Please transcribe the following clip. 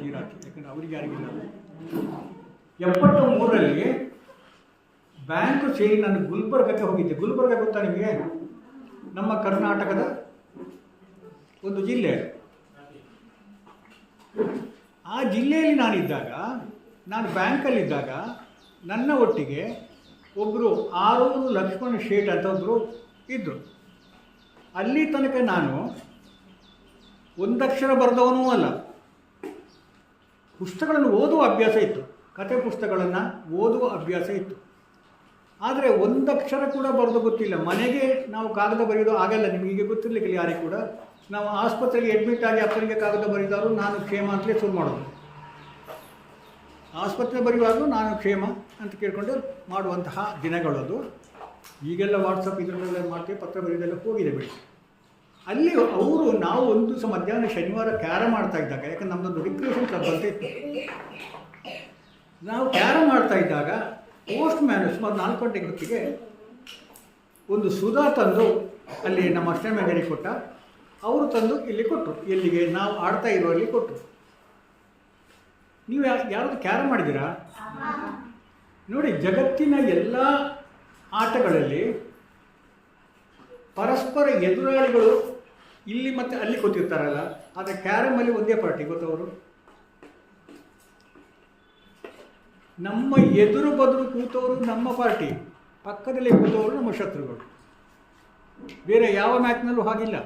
ತೀರಾಕಿ, ಯಾಕಂದರೆ ಅವ್ರಿಗೆ ಯಾರಿಗಿಲ್ಲ. 73ರಲ್ಲಿ ಬ್ಯಾಂಕು ಸೇರಿ ನಾನು ಗುಲ್ಬರ್ಗಕ್ಕೆ ಹೋಗಿದ್ದೆ. ಗುಲ್ಬರ್ಗ ಗೊತ್ತಾ ನಿಮಗೆ? ನಮ್ಮ ಕರ್ನಾಟಕದ ಒಂದು ಜಿಲ್ಲೆ. ಆ ಜಿಲ್ಲೆಯಲ್ಲಿ ನಾನಿದ್ದಾಗ, ನಾನು ಬ್ಯಾಂಕಲ್ಲಿದ್ದಾಗ ನನ್ನ ಒಟ್ಟಿಗೆ ಒಬ್ಬರು ಆರೂರು ಲಕ್ಷ್ಮಣ್ ಶೇಟ್ ಅಂತ ಒಬ್ಬರು ಇದ್ದರು. ಅಲ್ಲಿ ತನಕ ನಾನು ಒಂದಕ್ಷರ ಬರೆದವನೂ ಅಲ್ಲ. ಪುಸ್ತಕಗಳನ್ನು ಓದುವ ಅಭ್ಯಾಸ ಇತ್ತು, ಕತೆ ಪುಸ್ತಕಗಳನ್ನು ಓದುವ ಅಭ್ಯಾಸ ಇತ್ತು. ಆದರೆ ಒಂದಕ್ಷರ ಕೂಡ ಬರೆದು ಗೊತ್ತಿಲ್ಲ. ಮನೆಗೆ ನಾವು ಕಾಗದ ಬರೆಯೋದು ಆಗಲ್ಲ, ನಿಮಗೀಗ ಗೊತ್ತಿರಲಿಕ್ಕಿಲ್ಲ ಯಾರಿಗೆ ಕೂಡ. ನಾವು ಆಸ್ಪತ್ರೆಗೆ ಅಡ್ಮಿಟ್ ಆಗಿ ಅಪ್ಪನಿಗೆ ಕಾಗದ ಬರೆದಾರು ನಾನು ಕ್ಷೇಮ ಅಂತಲೇ ಶುರು ಮಾಡೋದು. ಆಸ್ಪತ್ರೆ ಬರೆಯುವಾಗಲೂ ನಾನು ಕ್ಷೇಮ ಅಂತ ಕೇಳಿಕೊಂಡು ಮಾಡುವಂತಹ ದಿನಗಳದು. ಈಗೆಲ್ಲ ವಾಟ್ಸಪ್ ಇದರಲ್ಲೆಲ್ಲ ಮಾಡ್ತೀವಿ, ಪತ್ರ ಬರೆಯೋದೆಲ್ಲ ಹೋಗಿದೆ ಬಿಡಿ. ಅಲ್ಲಿ ನಾವು ಒಂದು ದಿವಸ ಮಧ್ಯಾಹ್ನ ಶನಿವಾರ ಕ್ಯಾರಮ್ ಮಾಡ್ತಾ ಇದ್ದಾಗ, ಯಾಕಂದ್ರೆ ನಮ್ಮದೊಂದು ರಿಕ್ರಿಯೇಷನ್ ಕ್ಲಬ್ ಅಂತ ಇತ್ತು, ನಾವು ಕ್ಯಾರಮ್ ಮಾಡ್ತಾ ಇದ್ದಾಗ ಪೋಸ್ಟ್ ಮ್ಯಾನ್ ಸುಮಾರು 4 ಗಂಟೆ ಹೊತ್ತಿಗೆ ಒಂದು ಸುಧಾ ತಂದು ಅಲ್ಲಿ ನಮ್ಮ ಅಷ್ಟೇ ಮ್ಯಾನೇಜರಿಗೆ ಕೊಟ್ಟ. ಅವರು ತಂದು ಇಲ್ಲಿ ಕೊಟ್ಟರು, ಎಲ್ಲಿಗೆ ನಾವು ಆಡ್ತಾ ಇರುವಲ್ಲಿ ಕೊಟ್ಟರು. ನೀವು ಯಾರಾದರೂ ಕ್ಯಾರಮ್ ಮಾಡಿದ್ದೀರಾ? ನೋಡಿ, ಜಗತ್ತಿನ ಎಲ್ಲ ಆಟಗಳಲ್ಲಿ ಪರಸ್ಪರ ಎದುರಾಳಿಗಳು ಇಲ್ಲಿ ಮತ್ತು ಅಲ್ಲಿ ಕೂತಿರ್ತಾರಲ್ಲ, ಆದರೆ ಕ್ಯಾರಮಲ್ಲಿ ಒಂದೇ ಪಾರ್ಟಿ ಗೊತ್ತವರು. ನಮ್ಮ ಎದುರು ಬದುರು ಕೂತವರು ನಮ್ಮ ಪಾರ್ಟಿ, ಪಕ್ಕದಲ್ಲಿ ಕೂತವರು ನಮ್ಮ ಶತ್ರುಗಳು. ಬೇರೆ ಯಾವ ಮ್ಯಾಚ್ನಲ್ಲೂ ಹಾಗಿಲ್ಲ.